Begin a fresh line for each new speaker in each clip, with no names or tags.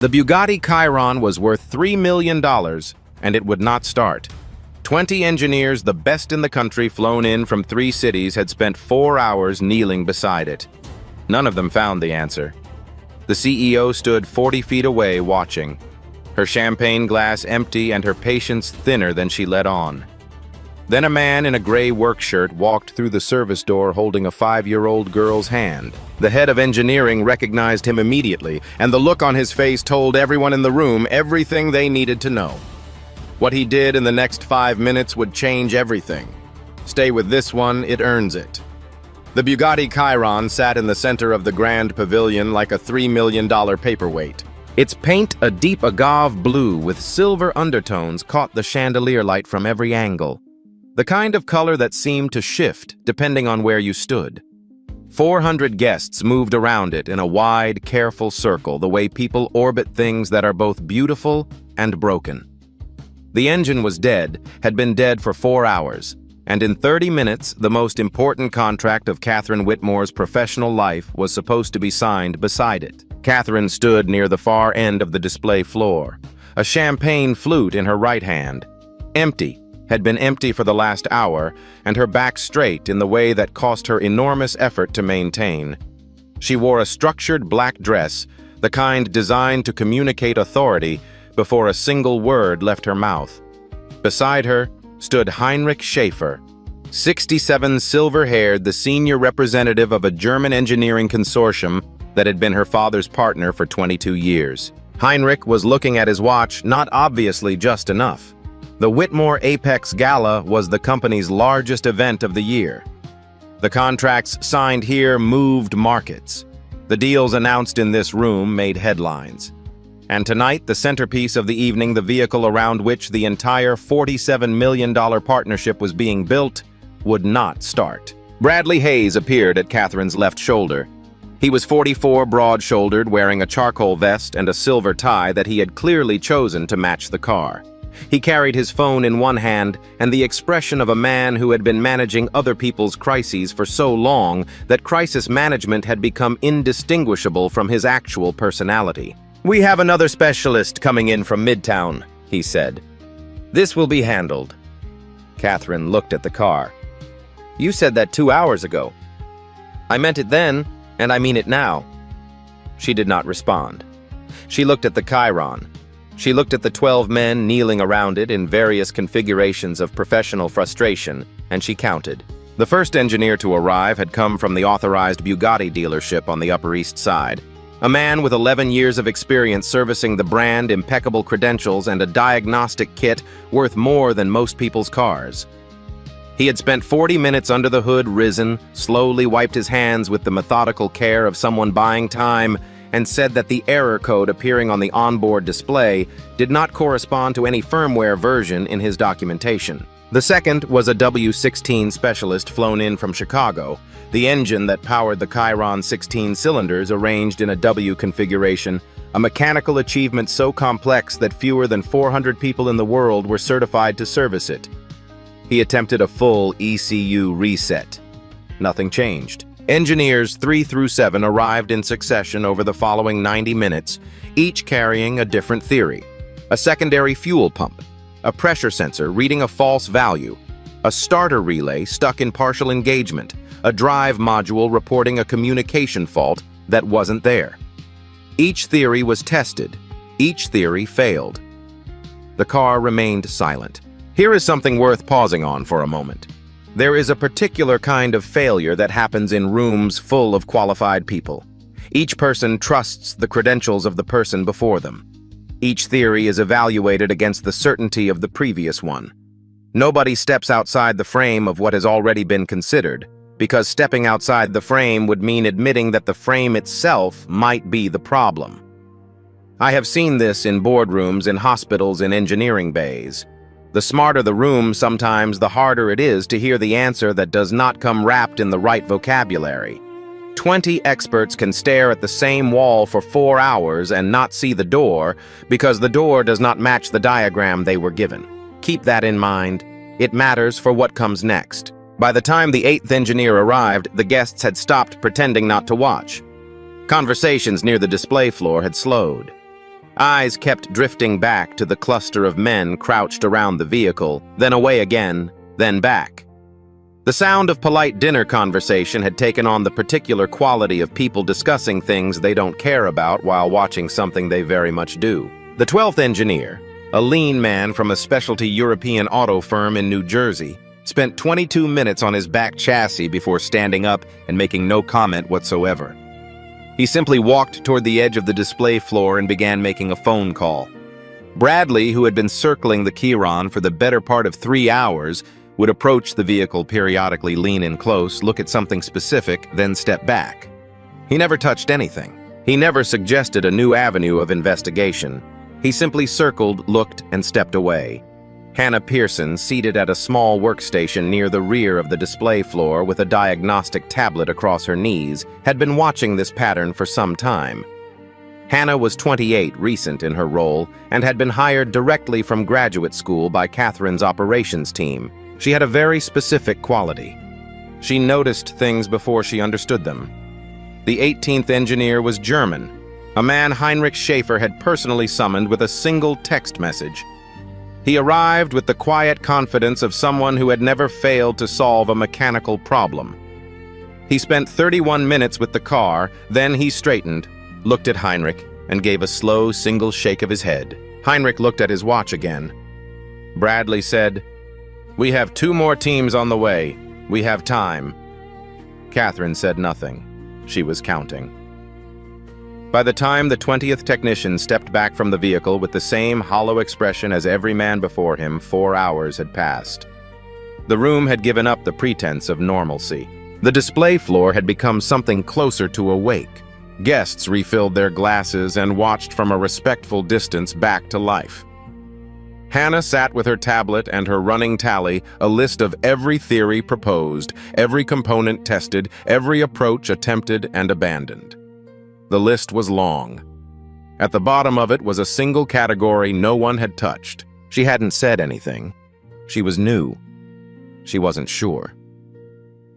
The Bugatti Chiron was worth $3 million, and it would not start. 20 engineers, the best in the country, flown in from 3 cities, had spent 4 hours kneeling beside it. None of them found the answer. The CEO stood 40 feet away watching, her champagne glass empty and her patience thinner than she let on. Then a man in a gray work shirt walked through the service door holding a 5-year-old girl's hand. The head of engineering recognized him immediately, and the look on his face told everyone in the room everything they needed to know. What he did in the next 5 minutes would change everything. Stay with this one, it earns it. The Bugatti Chiron sat in the center of the grand pavilion like a $3 million paperweight. Its paint, a deep agave blue with silver undertones, caught the chandelier light from every angle. The kind of color that seemed to shift depending on where you stood. 400 guests moved around it in a wide, careful circle, the way people orbit things that are both beautiful and broken. The engine was dead, had been dead for 4 hours, and in 30 minutes, the most important contract of Catherine Whitmore's professional life was supposed to be signed beside it. Catherine stood near the far end of the display floor, a champagne flute in her right hand. Empty, had been empty for the last hour, and her back straight in the way that cost her enormous effort to maintain. She wore a structured black dress, the kind designed to communicate authority before a single word left her mouth. Beside her stood Heinrich Schaefer, 67, silver-haired, the senior representative of a German engineering consortium that had been her father's partner for 22 years. Heinrich was looking at his watch, not obviously just enough. The Whitmore Apex Gala was the company's largest event of the year. The contracts signed here moved markets. The deals announced in this room made headlines. And tonight, the centerpiece of the evening, the vehicle around which the entire $47 million partnership was being built, would not start. Bradley Hayes appeared at Catherine's left shoulder. He was 44, broad-shouldered, wearing a charcoal vest and a silver tie that he had clearly chosen to match the car. He carried his phone in one hand and the expression of a man who had been managing other people's crises for so long that crisis management had become indistinguishable from his actual personality. "We have another specialist coming in from Midtown," he said. "This will be handled." Catherine looked at the car. "You said that 2 hours ago." "I meant it then, and I mean it now." She did not respond. She looked at the Chiron. She looked at the 12 men kneeling around it in various configurations of professional frustration, and she counted. The first engineer to arrive had come from the authorized Bugatti dealership on the Upper East Side. A man with 11 years of experience servicing the brand, impeccable credentials, and a diagnostic kit worth more than most people's cars. He had spent 40 minutes under the hood, risen, slowly wiped his hands with the methodical care of someone buying time, and said that the error code appearing on the onboard display did not correspond to any firmware version in his documentation. The second was a W16 specialist flown in from Chicago, the engine that powered the Chiron 16 cylinders arranged in a W configuration, a mechanical achievement so complex that fewer than 400 people in the world were certified to service it. He attempted a full ECU reset. Nothing changed. Engineers 3 through 7 arrived in succession over the following 90 minutes, each carrying a different theory. A secondary fuel pump, a pressure sensor reading a false value, a starter relay stuck in partial engagement, a drive module reporting a communication fault that wasn't there. Each theory was tested. Each theory failed. The car remained silent. Here is something worth pausing on for a moment. There is a particular kind of failure that happens in rooms full of qualified people. Each person trusts the credentials of the person before them. Each theory is evaluated against the certainty of the previous one. Nobody steps outside the frame of what has already been considered, because stepping outside the frame would mean admitting that the frame itself might be the problem. I have seen this in boardrooms, in hospitals, in engineering bays. The smarter the room, sometimes the harder it is to hear the answer that does not come wrapped in the right vocabulary. 20 experts can stare at the same wall for 4 hours and not see the door because the door does not match the diagram they were given. Keep that in mind. It matters for what comes next. By the time the 8th engineer arrived, the guests had stopped pretending not to watch. Conversations near the display floor had slowed. Eyes kept drifting back to the cluster of men crouched around the vehicle, then away again, then back. The sound of polite dinner conversation had taken on the particular quality of people discussing things they don't care about while watching something they very much do. The 12th engineer, a lean man from a specialty European auto firm in New Jersey, spent 22 minutes on his back chassis before standing up and making no comment whatsoever. He simply walked toward the edge of the display floor and began making a phone call. Bradley, who had been circling the Chiron for the better part of 3 hours, would approach the vehicle periodically, lean in close, look at something specific, then step back. He never touched anything. He never suggested a new avenue of investigation. He simply circled, looked, and stepped away. Hannah Pearson, seated at a small workstation near the rear of the display floor with a diagnostic tablet across her knees, had been watching this pattern for some time. Hannah was 28, recent in her role, and had been hired directly from graduate school by Catherine's operations team. She had a very specific quality. She noticed things before she understood them. The 18th engineer was German, a man Heinrich Schaefer had personally summoned with a single text message. He arrived with the quiet confidence of someone who had never failed to solve a mechanical problem. He spent 31 minutes with the car, then he straightened, looked at Heinrich, and gave a slow single shake of his head. Heinrich looked at his watch again. Bradley said, "We have 2 more teams on the way. We have time." Catherine said nothing. She was counting. By the time the 20th technician stepped back from the vehicle with the same hollow expression as every man before him, 4 hours had passed. The room had given up the pretense of normalcy. The display floor had become something closer to a wake. Guests refilled their glasses and watched from a respectful distance back to life. Hannah sat with her tablet and her running tally, a list of every theory proposed, every component tested, every approach attempted and abandoned. The list was long. At the bottom of it was a single category no one had touched. She hadn't said anything. She was new. She wasn't sure.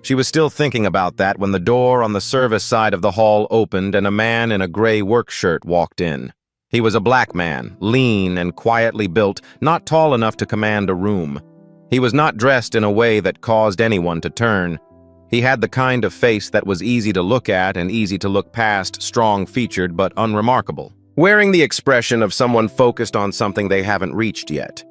She was still thinking about that when the door on the service side of the hall opened and a man in a gray work shirt walked in. He was a black man, lean and quietly built, not tall enough to command a room. He was not dressed in a way that caused anyone to turn. He had the kind of face that was easy to look at and easy to look past, strong-featured but unremarkable, wearing the expression of someone focused on something they haven't reached yet.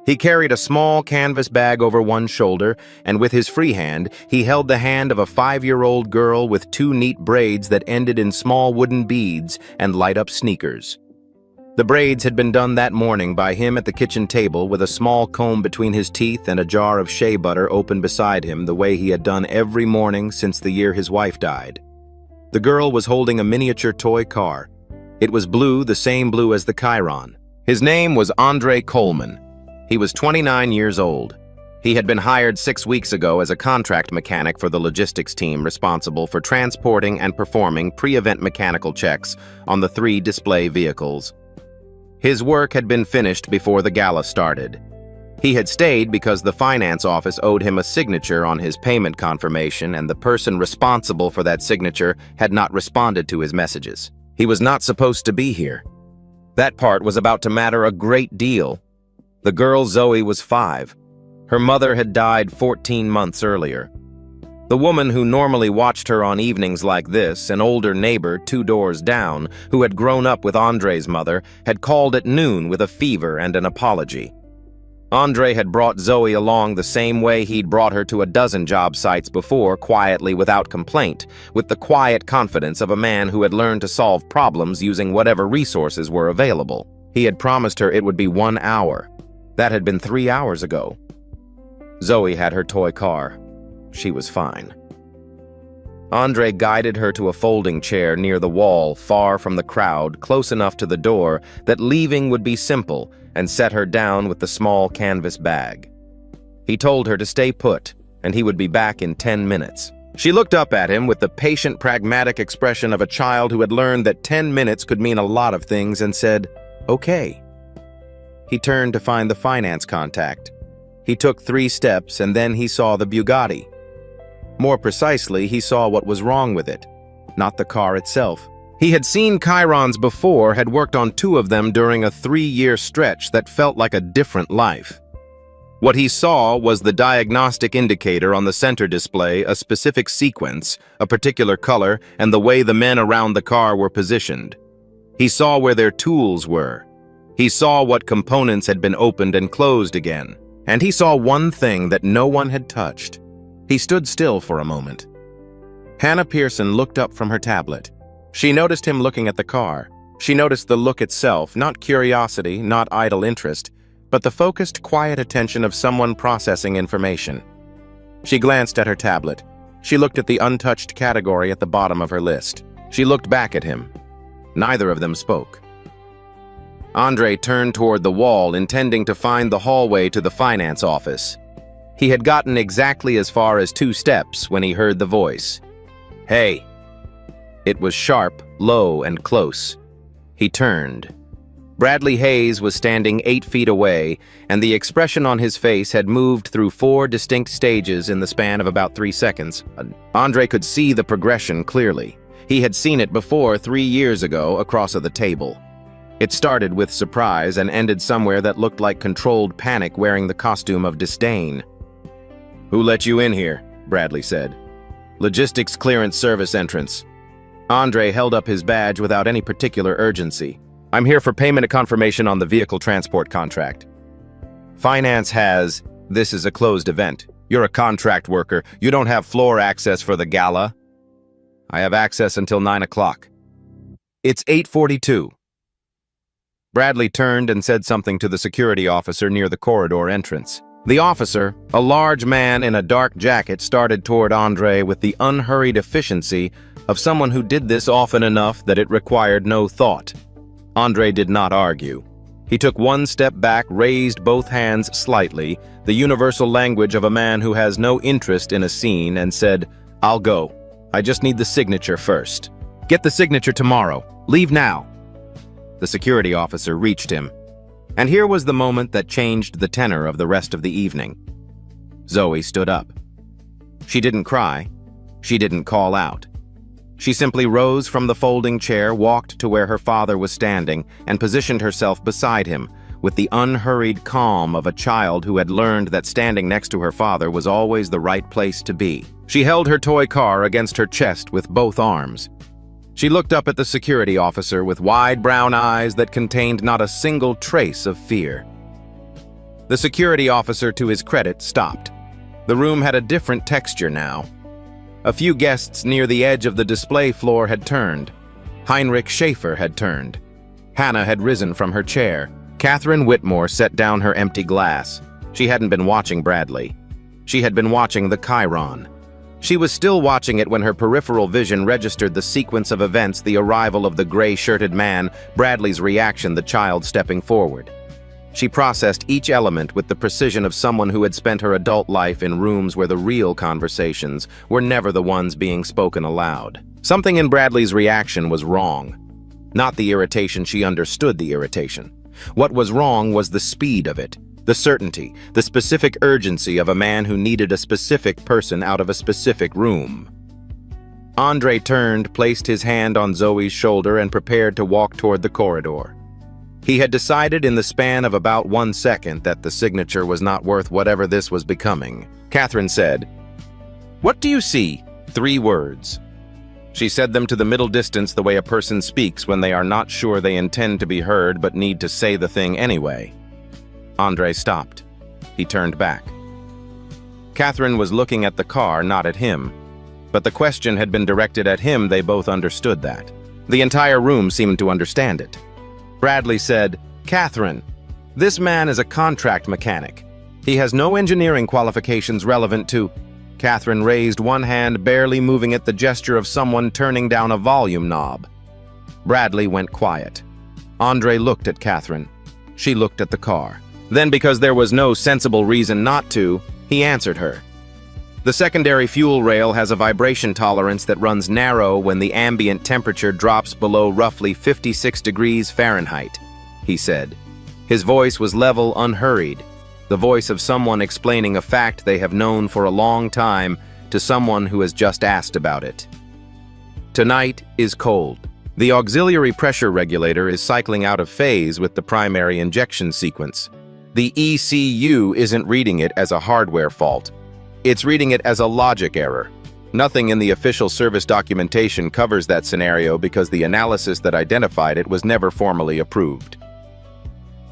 He carried a small canvas bag over one shoulder, and with his free hand, he held the hand of a 5-year-old girl with 2 neat braids that ended in small wooden beads and light-up sneakers. The braids had been done that morning by him at the kitchen table with a small comb between his teeth and a jar of shea butter open beside him the way he had done every morning since the year his wife died. The girl was holding a miniature toy car. It was blue, the same blue as the Chiron. His name was Andre Coleman. He was 29 years old. He had been hired 6 weeks ago as a contract mechanic for the logistics team responsible for transporting and performing pre-event mechanical checks on the 3 display vehicles. His work had been finished before the gala started. He had stayed because the finance office owed him a signature on his payment confirmation, and the person responsible for that signature had not responded to his messages. He was not supposed to be here. That part was about to matter a great deal. The girl Zoe was 5. Her mother had died 14 months earlier. The woman who normally watched her on evenings like this, an older neighbor 2 doors down, who had grown up with Andre's mother, had called at noon with a fever and an apology. Andre had brought Zoe along the same way he'd brought her to a dozen job sites before, quietly without complaint, with the quiet confidence of a man who had learned to solve problems using whatever resources were available. He had promised her it would be 1 hour. That had been 3 hours ago. Zoe had her toy car. She was fine. Andre guided her to a folding chair near the wall, far from the crowd, close enough to the door that leaving would be simple, and set her down with the small canvas bag. He told her to stay put, and he would be back in 10 minutes. She looked up at him with the patient, pragmatic expression of a child who had learned that 10 minutes could mean a lot of things and said, "Okay." He turned to find the finance contact. He took 3 steps and then he saw the Bugatti. More precisely, he saw what was wrong with it. Not the car itself, He had seen chyrons before, had worked on 2 of them during a 3-year stretch that felt like a different life. What he saw was the diagnostic indicator on the center display, a specific sequence, a particular color, and the way the men around the car were positioned. He saw where their tools were. He saw what components had been opened and closed again. And he saw one thing that no one had touched. He stood still for a moment. Hannah Pearson looked up from her tablet. She noticed him looking at the car. She noticed the look itself, not curiosity, not idle interest, but the focused, quiet attention of someone processing information. She glanced at her tablet. She looked at the untouched category at the bottom of her list. She looked back at him. Neither of them spoke. Andre turned toward the wall, intending to find the hallway to the finance office. He had gotten exactly as far as 2 steps when he heard the voice. "Hey." It was sharp, low, and close. He turned. Bradley Hayes was standing 8 feet away, and the expression on his face had moved through 4 distinct stages in the span of about 3 seconds. Andre could see the progression clearly. He had seen it before 3 years ago across the table. It started with surprise and ended somewhere that looked like controlled panic, wearing the costume of disdain. "Who let you in here?" Bradley said. "Logistics Clearance Service entrance." Andre held up his badge without any particular urgency. "I'm here for payment confirmation on the vehicle transport contract." "Finance has. This is a closed event. You're a contract worker. You don't have floor access for the gala." "I have access until 9 o'clock. "It's 8:42. Bradley turned and said something to the security officer near the corridor entrance. The officer, a large man in a dark jacket, started toward Andre with the unhurried efficiency of someone who did this often enough that it required no thought. Andre did not argue. He took 1 step back, raised both hands slightly, the universal language of a man who has no interest in a scene, and said, "I'll go. I just need the signature first." "Get the signature tomorrow. Leave now." The security officer reached him. And here was the moment that changed the tenor of the rest of the evening. Zoe stood up. She didn't cry. She didn't call out. She simply rose from the folding chair, walked to where her father was standing, and positioned herself beside him, with the unhurried calm of a child who had learned that standing next to her father was always the right place to be. She held her toy car against her chest with both arms. She looked up at the security officer with wide brown eyes that contained not a single trace of fear. The security officer, to his credit, stopped. The room had a different texture now. A few guests near the edge of the display floor had turned. Heinrich Schaefer had turned. Hannah had risen from her chair. Catherine Whitmore set down her empty glass. She hadn't been watching Bradley. She had been watching the Chiron. She was still watching it when her peripheral vision registered the sequence of events: the arrival of the gray-shirted man, Bradley's reaction, the child stepping forward. She processed each element with the precision of someone who had spent her adult life in rooms where the real conversations were never the ones being spoken aloud. Something in Bradley's reaction was wrong. Not the irritation, she understood the irritation. What was wrong was the speed of it. The certainty, the specific urgency of a man who needed a specific person out of a specific room. Andre turned, placed his hand on Zoe's shoulder, and prepared to walk toward the corridor. He had decided in the span of about 1 second that the signature was not worth whatever this was becoming. Catherine said, "What do you see?" 3 words. She said them to the middle distance, the way a person speaks when they are not sure they intend to be heard but need to say the thing anyway. Andre stopped. He turned back. Catherine was looking at the car, not at him. But the question had been directed at him. They both understood that. The entire room seemed to understand it. Bradley said, "Catherine, this man is a contract mechanic. He has no engineering qualifications relevant to..." Catherine raised one hand, barely moving it, the gesture of someone turning down a volume knob. Bradley went quiet. Andre looked at Catherine. She looked at the car. Then, because there was no sensible reason not to, he answered her. "The secondary fuel rail has a vibration tolerance that runs narrow when the ambient temperature drops below roughly 56 degrees Fahrenheit," he said. His voice was level, unhurried, the voice of someone explaining a fact they have known for a long time to someone who has just asked about it. "Tonight is cold. The auxiliary pressure regulator is cycling out of phase with the primary injection sequence. The ECU isn't reading it as a hardware fault. It's reading it as a logic error. Nothing in the official service documentation covers that scenario because the analysis that identified it was never formally approved.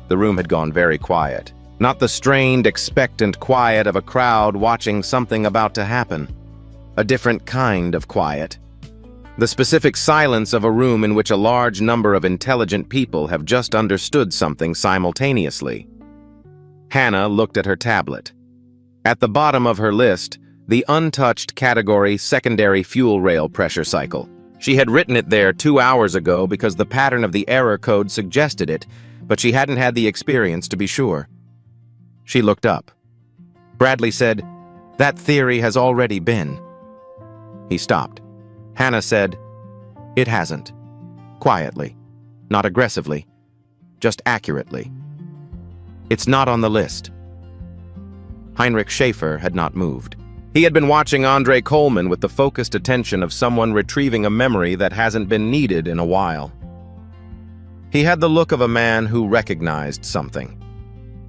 The room had gone very quiet. Not the strained, expectant quiet of a crowd watching something about to happen. A different kind of quiet. The specific silence of a room in which a large number of intelligent people have just understood something simultaneously. Hannah looked at her tablet. At the bottom of her list, the untouched category secondary fuel rail pressure cycle. She had written it there 2 hours ago because the pattern of the error code suggested it, but she hadn't had the experience to be sure. She looked up. Bradley said, "That theory has already been." He stopped. Hannah said, "It hasn't." Quietly, not aggressively, just accurately. "It's not on the list." Heinrich Schaefer had not moved. He had been watching Andre Coleman with the focused attention of someone retrieving a memory that hasn't been needed in a while. He had the look of a man who recognized something.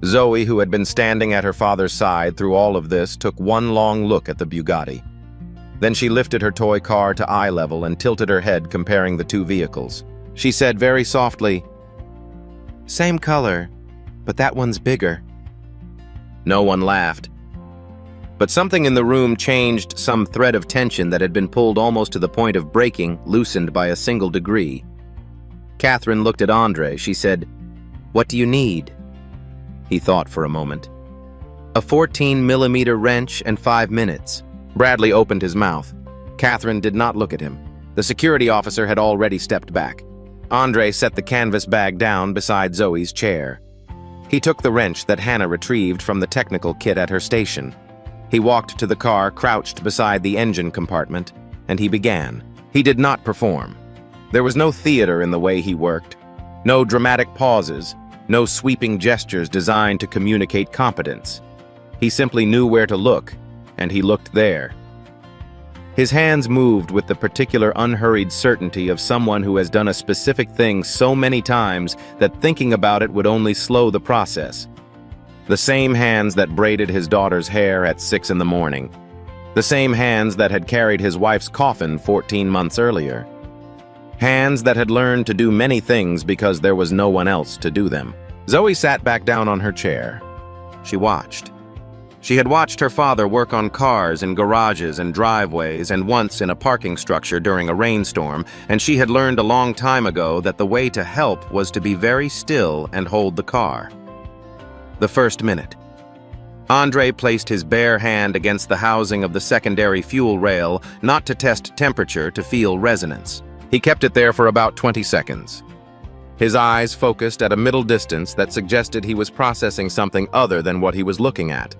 Zoe, who had been standing at her father's side through all of this, took one long look at the Bugatti. Then she lifted her toy car to eye level and tilted her head, comparing the two vehicles. She said very softly, "Same color, but that one's bigger." No one laughed. But something in the room changed. Some thread of tension that had been pulled almost to the point of breaking, loosened by a single degree. Catherine looked at Andre. She said, "What do you need?" He thought for a moment. "A 14-millimeter wrench and 5 minutes. Bradley opened his mouth. Catherine did not look at him. The security officer had already stepped back. Andre set the canvas bag down beside Zoe's chair. He took the wrench that Hannah retrieved from the technical kit at her station. He walked to the car, crouched beside the engine compartment, and he began. He did not perform. There was no theater in the way he worked. No dramatic pauses, no sweeping gestures designed to communicate competence. He simply knew where to look, and he looked there. His hands moved with the particular unhurried certainty of someone who has done a specific thing so many times that thinking about it would only slow the process. The same hands that braided his daughter's hair at 6 in the morning. The same hands that had carried his wife's coffin 14 months earlier. Hands that had learned to do many things because there was no one else to do them. Zoe sat back down on her chair. She watched. She had watched her father work on cars in garages and driveways and once in a parking structure during a rainstorm, and she had learned a long time ago that the way to help was to be very still and hold the car. The first minute. Andre placed his bare hand against the housing of the secondary fuel rail, not to test temperature, to feel resonance. He kept it there for about 20 seconds. His eyes focused at a middle distance that suggested he was processing something other than what he was looking at.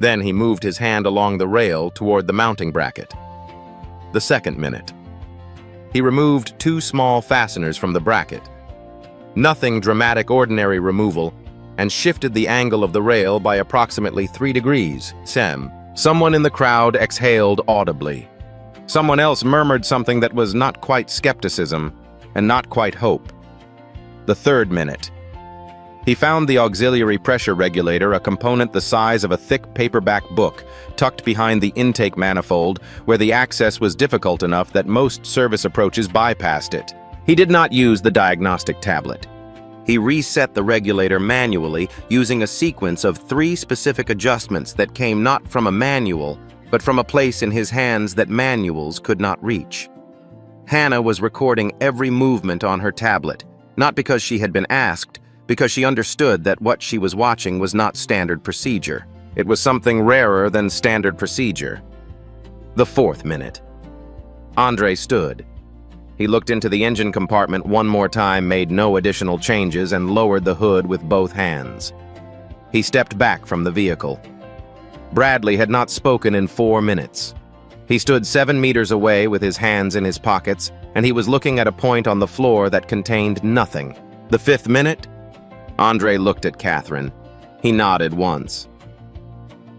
Then he moved his hand along the rail toward the mounting bracket. The second minute. He removed 2 small fasteners from the bracket. Nothing dramatic, ordinary removal, and shifted the angle of the rail by approximately 3 degrees. Someone in the crowd exhaled audibly. Someone else murmured something that was not quite skepticism and not quite hope. The third minute. He found the auxiliary pressure regulator, a component the size of a thick paperback book, tucked behind the intake manifold, where the access was difficult enough that most service approaches bypassed it. He did not use the diagnostic tablet. He reset the regulator manually using a sequence of 3 specific adjustments that came not from a manual, but from a place in his hands that manuals could not reach. Hannah was recording every movement on her tablet, not because she had been asked, because she understood that what she was watching was not standard procedure. It was something rarer than standard procedure. The fourth minute. Andre stood. He looked into the engine compartment one more time, made no additional changes, and lowered the hood with both hands. He stepped back from the vehicle. Bradley had not spoken in 4 minutes. He stood 7 meters away with his hands in his pockets, and he was looking at a point on the floor that contained nothing. The 5th minute? Andre looked at Catherine. He nodded once.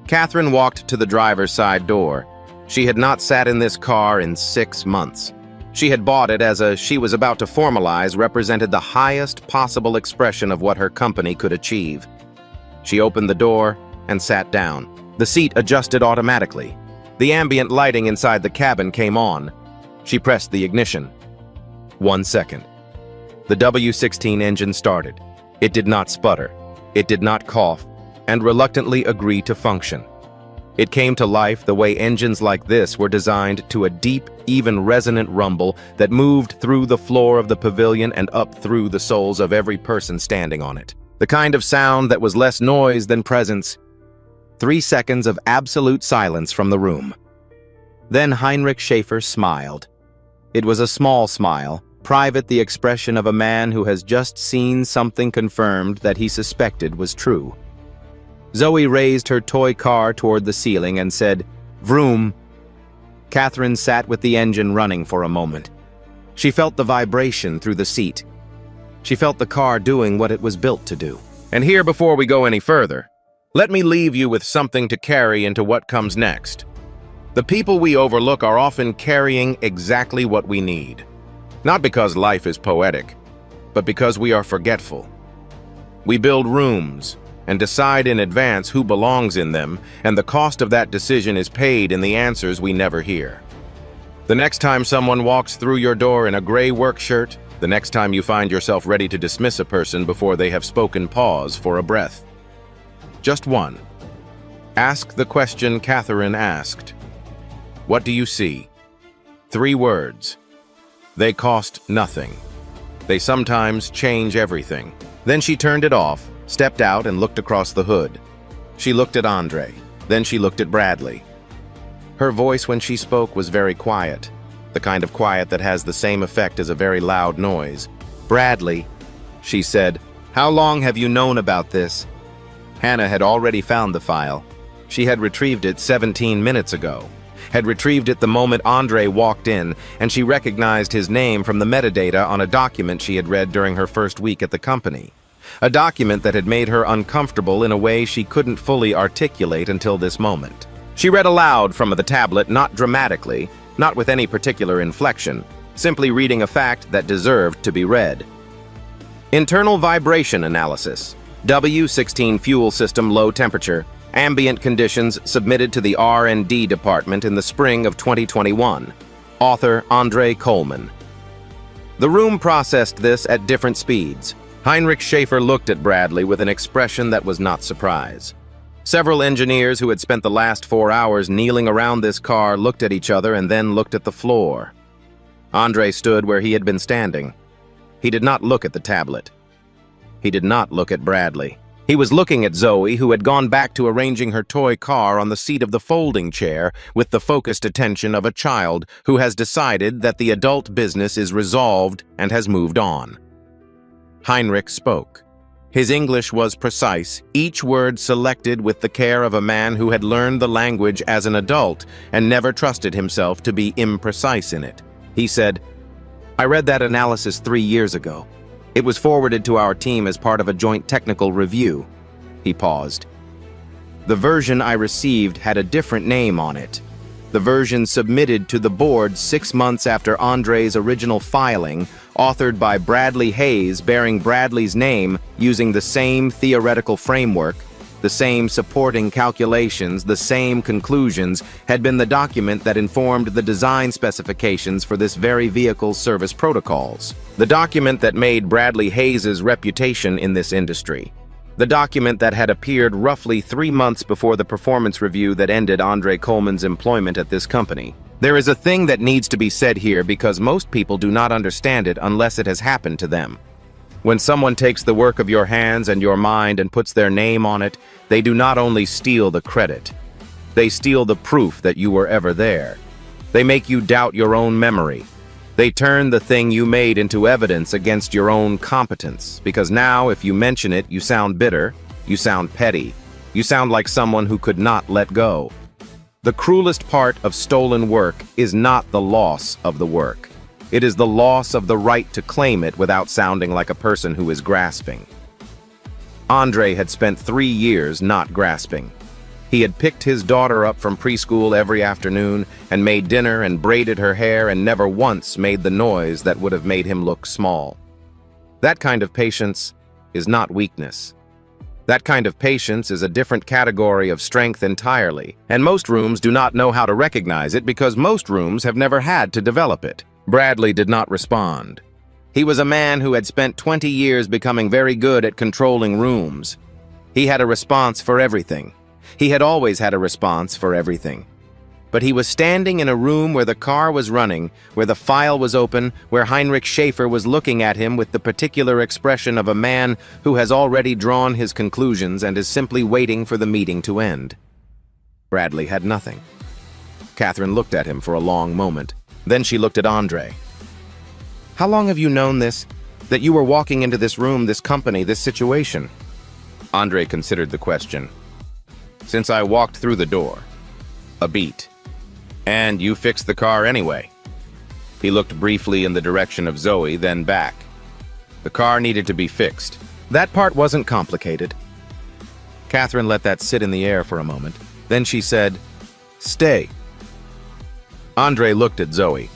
Catherine walked to the driver's side door. She had not sat in this car in 6 months. She had bought it as she was about to formalize represented the highest possible expression of what her company could achieve. She opened the door and sat down. The seat adjusted automatically. The ambient lighting inside the cabin came on. She pressed the ignition. 1 second. The W-16 engine started. It did not sputter. It did not cough, and reluctantly agree to function. It came to life the way engines like this were designed, to a deep, even resonant rumble that moved through the floor of the pavilion and up through the souls of every person standing on it. The kind of sound that was less noise than presence. 3 seconds of absolute silence from the room. Then Heinrich Schaefer smiled. It was a small smile, private, the expression of a man who has just seen something confirmed that he suspected was true. Zoe raised her toy car toward the ceiling and said, "Vroom." Catherine sat with the engine running for a moment. She felt the vibration through the seat. She felt the car doing what it was built to do. And here, before we go any further, let me leave you with something to carry into what comes next. The people we overlook are often carrying exactly what we need. Not because life is poetic, but because we are forgetful. We build rooms and decide in advance who belongs in them, and the cost of that decision is paid in the answers we never hear. The next time someone walks through your door in a gray work shirt, the next time you find yourself ready to dismiss a person before they have spoken, pause for a breath. Just one. Ask the question Catherine asked. What do you see? 3 words. They cost nothing. They sometimes change everything. Then she turned it off, stepped out, and looked across the hood. She looked at Andre. Then she looked at Bradley. Her voice when she spoke was very quiet, the kind of quiet that has the same effect as a very loud noise. "Bradley," she said, "how long have you known about this?" Hannah had already found the file. She had retrieved it 17 minutes ago. Had retrieved it the moment Andre walked in, and she recognized his name from the metadata on a document she had read during her first week at the company. A document that had made her uncomfortable in a way she couldn't fully articulate until this moment. She read aloud from the tablet, not dramatically, not with any particular inflection, simply reading a fact that deserved to be read. Internal vibration analysis. W-16 fuel system low temperature. Ambient conditions submitted to the R&D department in the spring of 2021. Author Andre Coleman. The room processed this at different speeds. Heinrich Schaefer looked at Bradley with an expression that was not surprise. Several engineers who had spent the last 4 hours kneeling around this car looked at each other and then looked at the floor. Andre stood where he had been standing. He did not look at the tablet. He did not look at Bradley. He was looking at Zoe, who had gone back to arranging her toy car on the seat of the folding chair with the focused attention of a child who has decided that the adult business is resolved and has moved on. Heinrich spoke. His English was precise, each word selected with the care of a man who had learned the language as an adult and never trusted himself to be imprecise in it. He said, "I read that analysis 3 years ago. It was forwarded to our team as part of a joint technical review." He paused. "The version I received had a different name on it. The version submitted to the board 6 months after Andre's original filing, authored by Bradley Hayes, bearing Bradley's name, using the same theoretical framework, the same supporting calculations, the same conclusions, had been the document that informed the design specifications for this very vehicle's service protocols. The document that made Bradley Hayes's reputation in this industry. The document that had appeared roughly 3 months before the performance review that ended Andre Coleman's employment at this company. There is a thing that needs to be said here because most people do not understand it unless it has happened to them. When someone takes the work of your hands and your mind and puts their name on it, they do not only steal the credit. They steal the proof that you were ever there. They make you doubt your own memory. They turn the thing you made into evidence against your own competence, because now if you mention it, you sound bitter, you sound petty, you sound like someone who could not let go. The cruelest part of stolen work is not the loss of the work. It is the loss of the right to claim it without sounding like a person who is grasping. Andre had spent 3 years not grasping. He had picked his daughter up from preschool every afternoon and made dinner and braided her hair and never once made the noise that would have made him look small. That kind of patience is not weakness. That kind of patience is a different category of strength entirely, and most rooms do not know how to recognize it because most rooms have never had to develop it. Bradley did not respond. He was a man who had spent 20 years becoming very good at controlling rooms. He had a response for everything. He had always had a response for everything. But he was standing in a room where the car was running, where the file was open, where Heinrich Schaefer was looking at him with the particular expression of a man who has already drawn his conclusions and is simply waiting for the meeting to end. Bradley had nothing. Catherine looked at him for a long moment. Then she looked at Andre. "How long have you known this? That you were walking into this room, this company, this situation?" Andre considered the question. "Since I walked through the door. A beat. And you fixed the car anyway." He looked briefly in the direction of Zoe, then back. The car needed to be fixed. That part wasn't complicated. Catherine let that sit in the air for a moment. Then she said, "Stay." Andre looked at Zoe.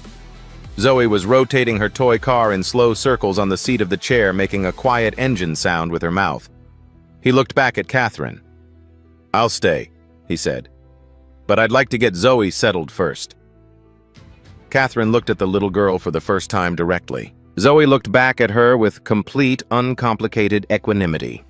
Zoe was rotating her toy car in slow circles on the seat of the chair, making a quiet engine sound with her mouth. He looked back at Catherine. "I'll stay," he said. "But I'd like to get Zoe settled first." Catherine looked at the little girl for the first time directly. Zoe looked back at her with complete, uncomplicated equanimity.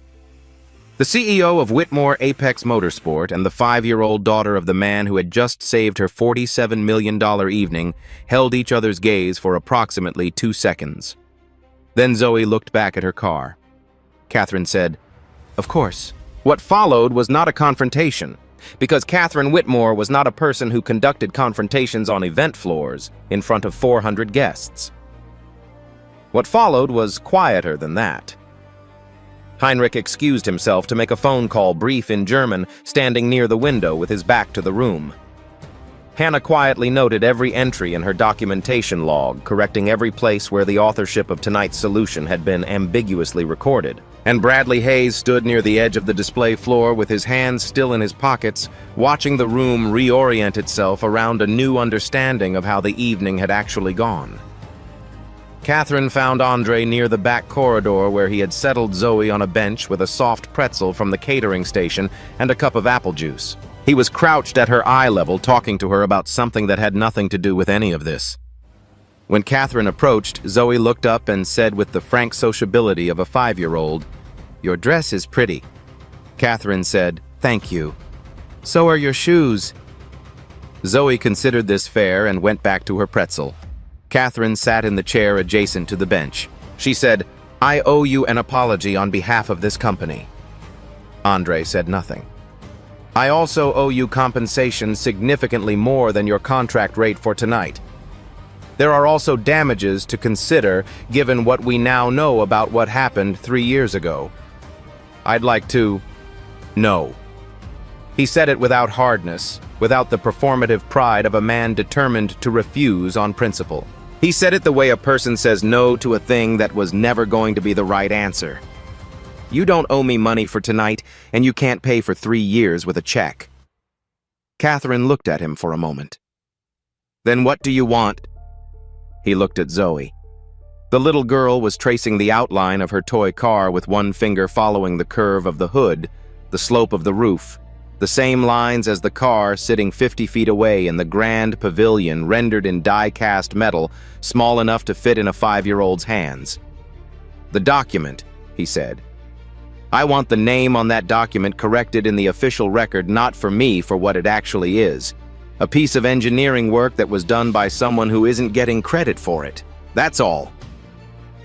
The CEO of Whitmore Apex Motorsport and the 5-year-old daughter of the man who had just saved her $47 million evening held each other's gaze for approximately 2 seconds. Then Zoe looked back at her car. Catherine said, "Of course." What followed was not a confrontation, because Catherine Whitmore was not a person who conducted confrontations on event floors in front of 400 guests. What followed was quieter than that. Heinrich excused himself to make a phone call, brief in German, standing near the window with his back to the room. Hannah quietly noted every entry in her documentation log, correcting every place where the authorship of tonight's solution had been ambiguously recorded. And Bradley Hayes stood near the edge of the display floor with his hands still in his pockets, watching the room reorient itself around a new understanding of how the evening had actually gone. Catherine found Andre near the back corridor where he had settled Zoe on a bench with a soft pretzel from the catering station and a cup of apple juice. He was crouched at her eye level, talking to her about something that had nothing to do with any of this. When Catherine approached, Zoe looked up and said with the frank sociability of a 5-year-old, "Your dress is pretty." Catherine said, "Thank you. So are your shoes." Zoe considered this fair and went back to her pretzel. Catherine sat in the chair adjacent to the bench. She said, "I owe you an apology on behalf of this company." Andre said nothing. "I also owe you compensation significantly more than your contract rate for tonight. There are also damages to consider given what we now know about what happened 3 years ago. I'd like to know." He said it without hardness, without the performative pride of a man determined to refuse on principle. He said it the way a person says no to a thing that was never going to be the right answer. "You don't owe me money for tonight, and you can't pay for 3 years with a check." Catherine looked at him for a moment. "Then what do you want?" He looked at Zoe. The little girl was tracing the outline of her toy car with one finger following the curve of the hood, the slope of the roof, the same lines as the car sitting 50 feet away in the grand pavilion rendered in die-cast metal, small enough to fit in a 5-year-old's hands. "The document," he said. "I want the name on that document corrected in the official record, not for me, for what it actually is. A piece of engineering work that was done by someone who isn't getting credit for it. That's all."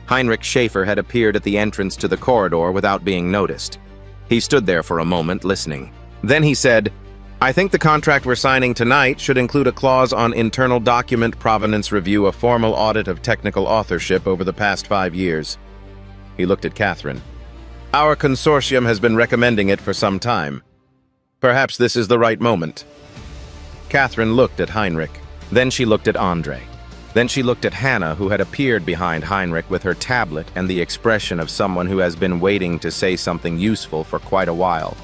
Heinrich Schaefer had appeared at the entrance to the corridor without being noticed. He stood there for a moment, listening. Then he said, "I think the contract we're signing tonight should include a clause on internal document provenance review, a formal audit of technical authorship over the past 5 years. He looked at Catherine. "Our consortium has been recommending it for some time. Perhaps this is the right moment." Catherine looked at Heinrich. Then she looked at Andre. Then she looked at Hannah, who had appeared behind Heinrich with her tablet and the expression of someone who has been waiting to say something useful for quite a while.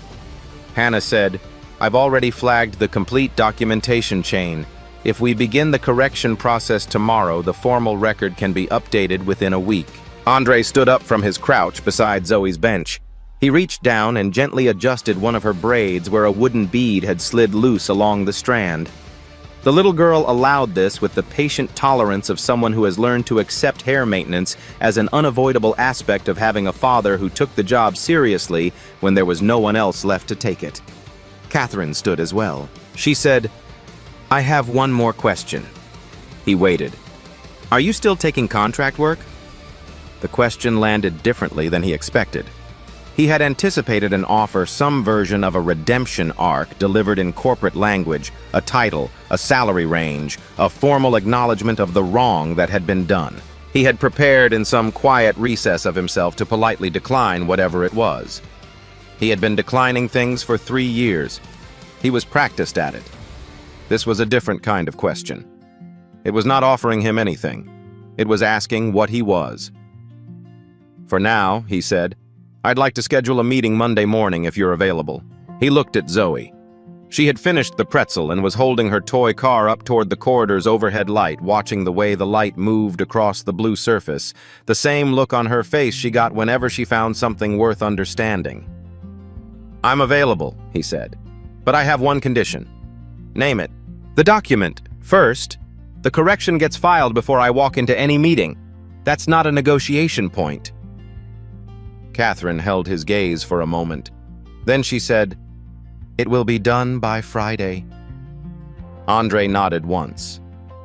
Hannah said, I've already flagged the complete documentation chain. If we begin the correction process tomorrow, the formal record can be updated within a week. Andre stood up from his crouch beside Zoe's bench. He reached down and gently adjusted one of her braids where a wooden bead had slid loose along the strand. The little girl allowed this with the patient tolerance of someone who has learned to accept hair maintenance as an unavoidable aspect of having a father who took the job seriously when there was no one else left to take it. Catherine stood as well. She said, "I have one more question." He waited. "Are you still taking contract work?" The question landed differently than he expected. He had anticipated an offer, some version of a redemption arc delivered in corporate language, a title, a salary range, a formal acknowledgement of the wrong that had been done. He had prepared in some quiet recess of himself to politely decline whatever it was. He had been declining things for 3 years. He was practiced at it. This was a different kind of question. It was not offering him anything. It was asking what he was. "For now," he said, "I'd like to schedule a meeting Monday morning if you're available." He looked at Zoe. She had finished the pretzel and was holding her toy car up toward the corridor's overhead light, watching the way the light moved across the blue surface, the same look on her face she got whenever she found something worth understanding. "I'm available," he said, "but I have one condition." "Name it." "The document. First, the correction gets filed before I walk into any meeting. That's not a negotiation point." Catherine held his gaze for a moment. Then she said, "It will be done by Friday." Andre nodded once.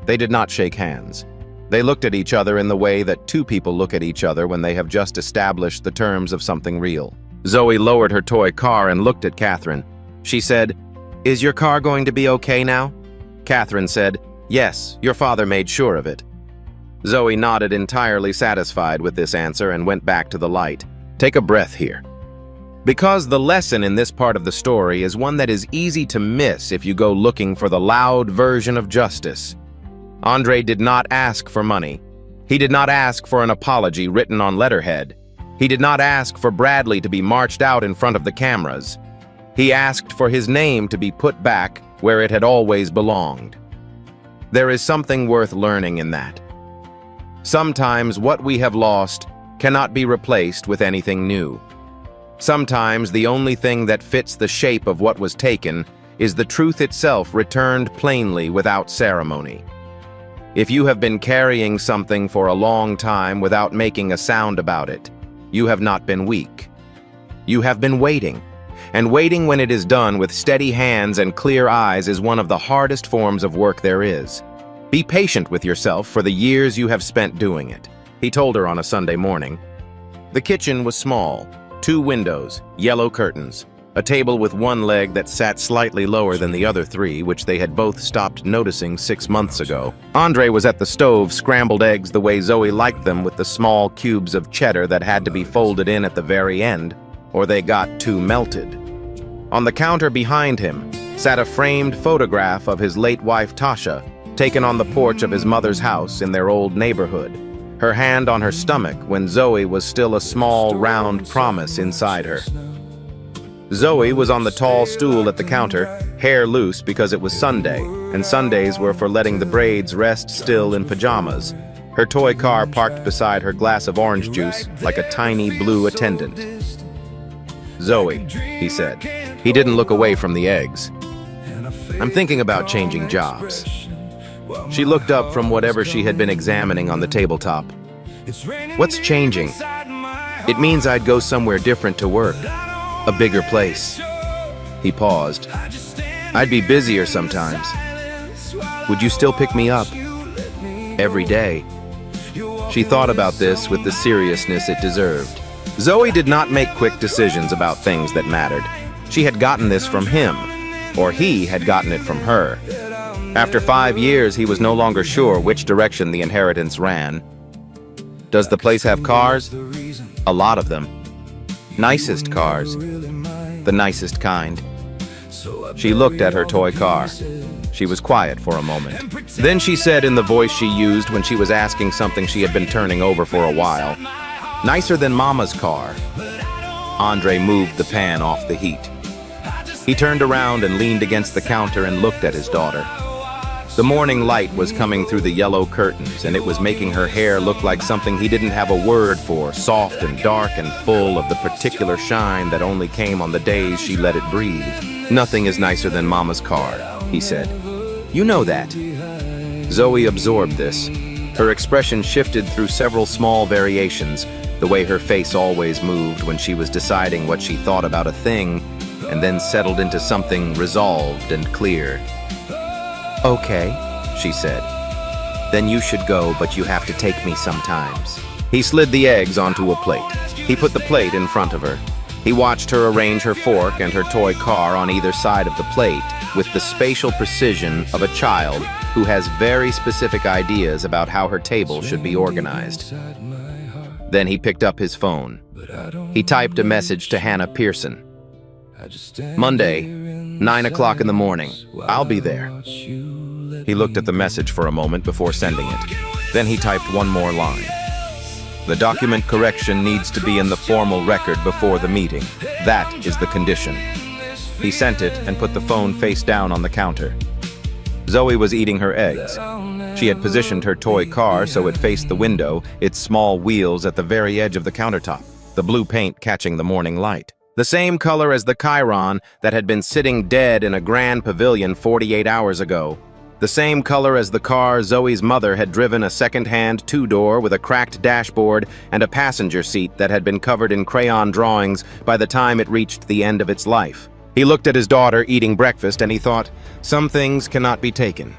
They did not shake hands. They looked at each other in the way that two people look at each other when they have just established the terms of something real. Zoe lowered her toy car and looked at Catherine. She said, "Is your car going to be okay now?" Catherine said, "Yes, your father made sure of it." Zoe nodded, entirely satisfied with this answer, and went back to the light. Take a breath here. Because the lesson in this part of the story is one that is easy to miss if you go looking for the loud version of justice. Andre did not ask for money. He did not ask for an apology written on letterhead. He did not ask for Bradley to be marched out in front of the cameras. He asked for his name to be put back where it had always belonged. There is something worth learning in that. Sometimes what we have lost cannot be replaced with anything new. Sometimes the only thing that fits the shape of what was taken is the truth itself returned plainly without ceremony. If you have been carrying something for a long time without making a sound about it, you have not been weak. You have been waiting, and waiting when it is done with steady hands and clear eyes is one of the hardest forms of work there is. Be patient with yourself for the years you have spent doing it, he told her on a Sunday morning. The kitchen was small, 2 windows, yellow curtains, a table with one leg that sat slightly lower than the other 3, which they had both stopped noticing 6 months ago. Andre was at the stove, scrambled eggs the way Zoe liked them, with the small cubes of cheddar that had to be folded in at the very end, or they got too melted. On the counter behind him sat a framed photograph of his late wife Tasha, taken on the porch of his mother's house in their old neighborhood, her hand on her stomach when Zoe was still a small, round promise inside her. Zoe was on the tall stool at the counter, hair loose because it was Sunday, and Sundays were for letting the braids rest still in pajamas. Her toy car parked beside her glass of orange juice like a tiny blue attendant. "Zoe," he said. He didn't look away from the eggs. "I'm thinking about changing jobs." She looked up from whatever she had been examining on the tabletop. "What's changing?" "It means I'd go somewhere different to work. A bigger place." He paused. "I'd be busier sometimes. Would you still pick me up?" "Every day." She thought about this with the seriousness it deserved. Zoe did not make quick decisions about things that mattered. She had gotten this from him, or he had gotten it from her. After 5 years, he was no longer sure which direction the inheritance ran. "Does the place have cars?" "A lot of them." "Nicest cars?" "The nicest kind." She looked at her toy car. She was quiet for a moment. Then she said in the voice she used when she was asking something she had been turning over for a while, "Nicer than Mama's car." Andre moved the pan off the heat. He turned around and leaned against the counter and looked at his daughter. The morning light was coming through the yellow curtains, and it was making her hair look like something he didn't have a word for, soft and dark and full of the particular shine that only came on the days she let it breathe. "Nothing is nicer than Mama's car," he said. "You know that." Zoe absorbed this. Her expression shifted through several small variations, the way her face always moved when she was deciding what she thought about a thing, and then settled into something resolved and clear. "Okay," she said. "Then you should go, but you have to take me sometimes." He slid the eggs onto a plate. He put the plate in front of her. He watched her arrange her fork and her toy car on either side of the plate with the spatial precision of a child who has very specific ideas about how her table should be organized. Then he picked up his phone. He typed a message to Hannah Pearson. "Monday, 9 o'clock in the morning. I'll be there." He looked at the message for a moment before sending it. Then he typed one more line. "The document correction needs to be in the formal record before the meeting. That is the condition." He sent it and put the phone face down on the counter. Zoe was eating her eggs. She had positioned her toy car so it faced the window, its small wheels at the very edge of the countertop, the blue paint catching the morning light. The same color as the Chiron that had been sitting dead in a grand pavilion 48 hours ago. The same color as the car Zoe's mother had driven, a second-hand two-door with a cracked dashboard and a passenger seat that had been covered in crayon drawings by the time it reached the end of its life. He looked at his daughter eating breakfast and he thought, some things cannot be taken.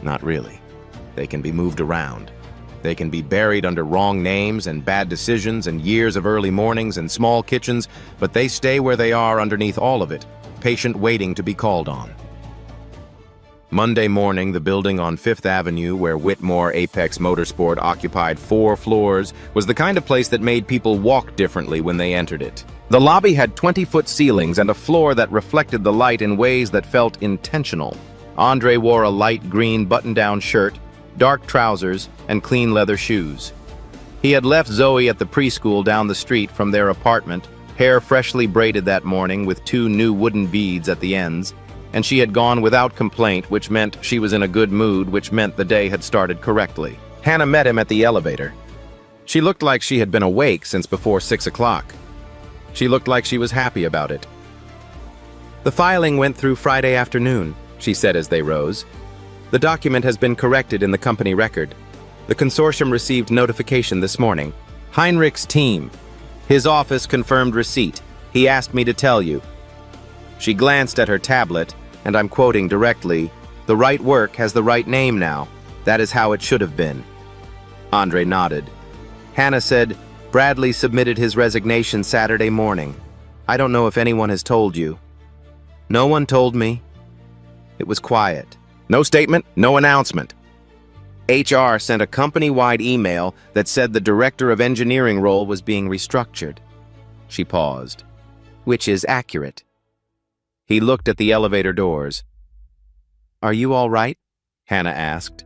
Not really. They can be moved around. They can be buried under wrong names and bad decisions and years of early mornings and small kitchens, but they stay where they are underneath all of it, patient waiting to be called on. Monday morning, the building on Fifth Avenue where Whitmore Apex Motorsport occupied 4 floors was the kind of place that made people walk differently when they entered it. The lobby had 20-foot ceilings and a floor that reflected the light in ways that felt intentional. Andre wore a light green button-down shirt, dark trousers, and clean leather shoes. He had left Zoe at the preschool down the street from their apartment, hair freshly braided that morning with 2 new wooden beads at the ends, and she had gone without complaint, which meant she was in a good mood, which meant the day had started correctly. Hannah met him at the elevator. She looked like she had been awake since before 6 o'clock. She looked like she was happy about it. "The filing went through Friday afternoon," she said as they rose. "The document has been corrected in the company record. The consortium received notification this morning. Heinrich's team. His office confirmed receipt. He asked me to tell you." She glanced at her tablet, and I'm quoting directly, "The right work has the right name now. That is how it should have been." Andre nodded. Hannah said, "Bradley submitted his resignation Saturday morning. I don't know if anyone has told you." "No one told me." It was quiet. No statement, no announcement. HR sent a company-wide email that said the director of engineering role was being restructured. She paused. "Which is accurate." He looked at the elevator doors. "Are you all right?" Hannah asked.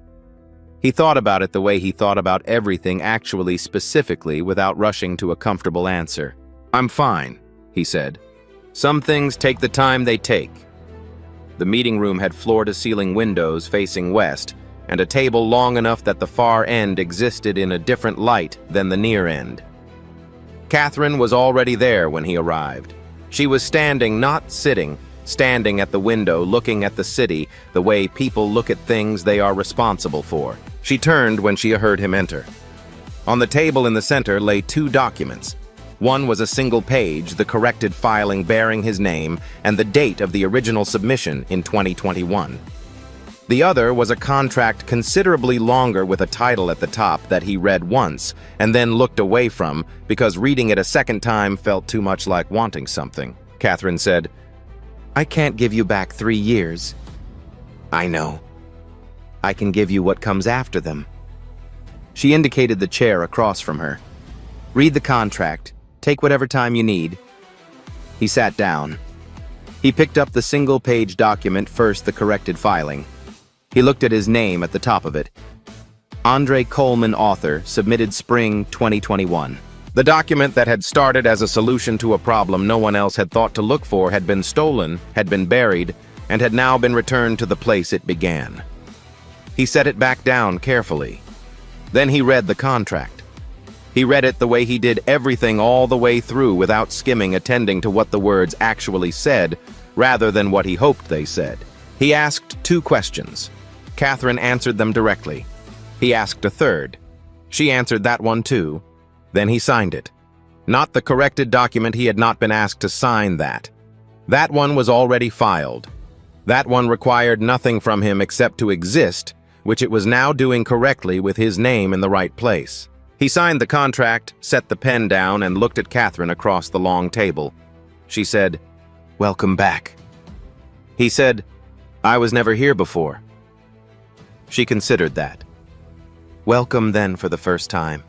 He thought about it the way he thought about everything, actually specifically, without rushing to a comfortable answer. "I'm fine," he said. "Some things take the time they take." The meeting room had floor-to-ceiling windows facing west, and a table long enough that the far end existed in a different light than the near end. Catherine was already there when he arrived. She was standing, not sitting, standing at the window looking at the city the way people look at things they are responsible for. She turned when she heard him enter. On the table in the center lay 2 documents. One was a single page, the corrected filing bearing his name and the date of the original submission in 2021. The other was a contract considerably longer with a title at the top that he read once and then looked away from because reading it a second time felt too much like wanting something. Catherine said, "I can't give you back 3 years." "I know. I can give you what comes after them." She indicated the chair across from her. "Read the contract. Take whatever time you need." He sat down. He picked up the single-page document, first the corrected filing. He looked at his name at the top of it. Andre Coleman, author, submitted spring 2021. The document that had started as a solution to a problem no one else had thought to look for had been stolen, had been buried, and had now been returned to the place it began. He set it back down carefully. Then he read the contract. He read it the way he did everything all the way through without skimming, attending to what the words actually said, rather than what he hoped they said. He asked 2 questions. Catherine answered them directly. He asked a third. She answered that one too. Then he signed it. Not the corrected document, he had not been asked to sign that. That one was already filed. That one required nothing from him except to exist, which it was now doing correctly with his name in the right place. He signed the contract, set the pen down, and looked at Catherine across the long table. She said, "Welcome back." He said, "I was never here before." She considered that. "Welcome then for the first time."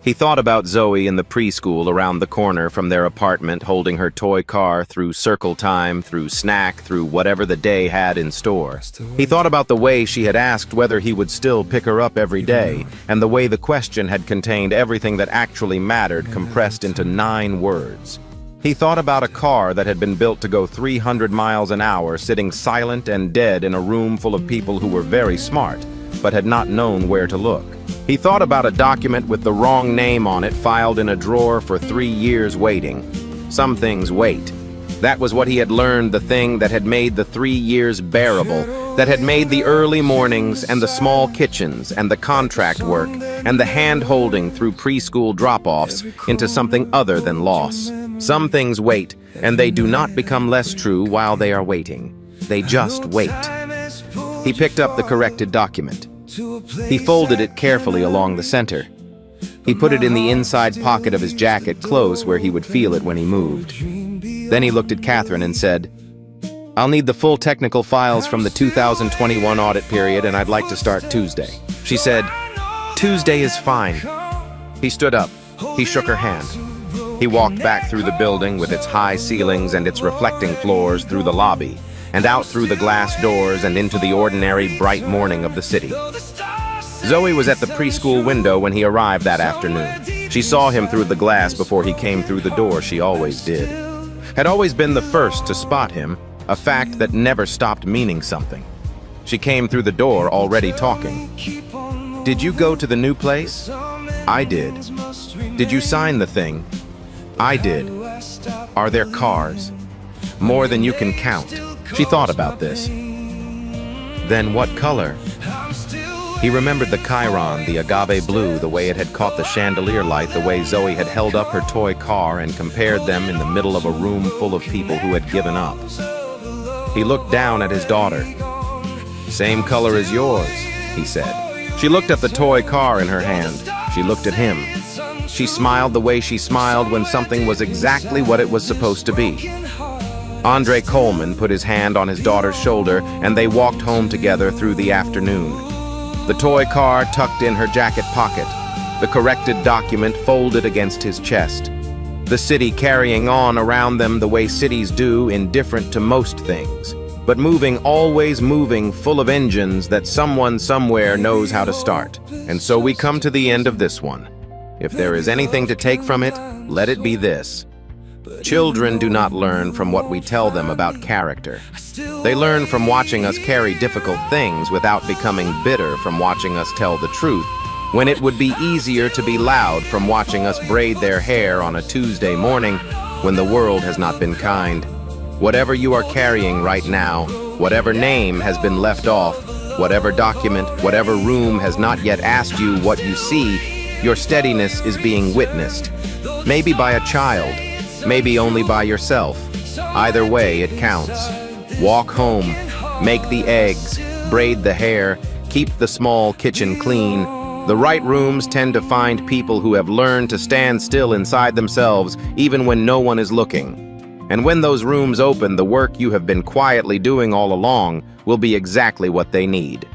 He thought about Zoe in the preschool around the corner from their apartment, holding her toy car through circle time, through snack, through whatever the day had in store. He thought about the way she had asked whether he would still pick her up every day, and the way the question had contained everything that actually mattered compressed into 9 words. He thought about a car that had been built to go 300 miles an hour, sitting silent and dead in a room full of people who were very smart, but had not known where to look. He thought about a document with the wrong name on it filed in a drawer for 3 years waiting. Some things wait. That was what he had learned, the thing that had made the 3 years bearable, that had made the early mornings and the small kitchens and the contract work and the hand-holding through preschool drop-offs into something other than loss. Some things wait, and they do not become less true while they are waiting. They just wait. He picked up the corrected document. He folded it carefully along the center. He put it in the inside pocket of his jacket, close where he would feel it when he moved. Then he looked at Catherine and said, "I'll need the full technical files from the 2021 audit period, and I'd like to start Tuesday." She said, "Tuesday is fine." He stood up. He shook her hand. He walked back through the building with its high ceilings and its reflecting floors, through the lobby, and out through the glass doors and into the ordinary bright morning of the city. Zoe was at the preschool window when he arrived that afternoon. She saw him through the glass before he came through the door. She always did. Had always been the first to spot him, a fact that never stopped meaning something. She came through the door already talking. "Did you go to the new place?" "I did." "Did you sign the thing?" "I did." "Are there cars?" "More than you can count." She thought about this. "Then what color?" He remembered the Chiron, the agave blue, the way it had caught the chandelier light, the way Zoe had held up her toy car and compared them in the middle of a room full of people who had given up. He looked down at his daughter. "Same color as yours," he said. She looked at the toy car in her hand. She looked at him. She smiled the way she smiled when something was exactly what it was supposed to be. Andre Coleman put his hand on his daughter's shoulder, and they walked home together through the afternoon. The toy car tucked in her jacket pocket, the corrected document folded against his chest. The city carrying on around them the way cities do, indifferent to most things, but moving, always moving, full of engines that someone somewhere knows how to start. And so we come to the end of this one. If there is anything to take from it, let it be this. Children do not learn from what we tell them about character. They learn from watching us carry difficult things without becoming bitter from watching us tell the truth, when it would be easier to be loud from watching us braid their hair on a Tuesday morning when the world has not been kind. Whatever you are carrying right now, whatever name has been left off, whatever document, whatever room has not yet asked you what you see, your steadiness is being witnessed. Maybe by a child, maybe only by yourself. Either way, it counts. Walk home, make the eggs, braid the hair, keep the small kitchen clean. The right rooms tend to find people who have learned to stand still inside themselves even when no one is looking. And when those rooms open, the work you have been quietly doing all along will be exactly what they need.